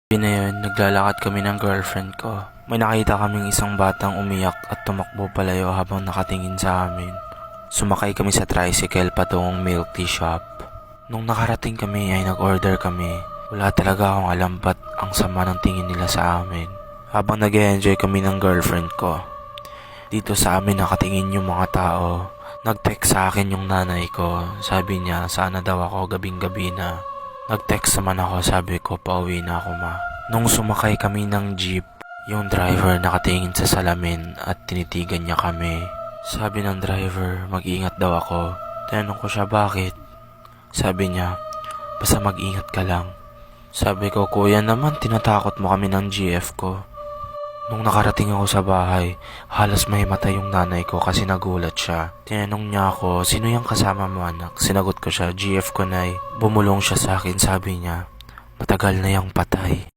Gabi na yun, naglalakad kami ng girlfriend ko. May nakita kaming isang batang umiyak at tumakbo palayo habang nakatingin sa amin. Sumakay kami sa tricycle patungong milk tea shop. Nung nakarating kami ay nag-order kami. Wala talaga akong alam ba't ang sama ng tingin nila sa amin. Habang nag-enjoy kami ng girlfriend ko. Dito sa amin nakatingin yung mga tao. Nag-text sa akin yung nanay ko. Sabi niya sana daw ako gabing-gabi na. Nag-text naman ako, sabi ko pauwi na ako ma. Nung sumakay kami ng jeep, yung driver nakatingin sa salamin at tinitigan niya kami. Sabi ng driver, mag-ingat daw ako. Tinanong ko siya bakit. Sabi niya, basta mag-ingat ka lang. Sabi ko, kuya naman tinatakot mo kami ng GF ko. Nung nakarating ako sa bahay, halos may mata yung nanay ko kasi nagulat siya. Tinanong niya ako, sino yung kasama mo anak? Sinagot ko siya, GF ko nay. Bumulong siya sa akin, sabi niya, matagal na yung patay.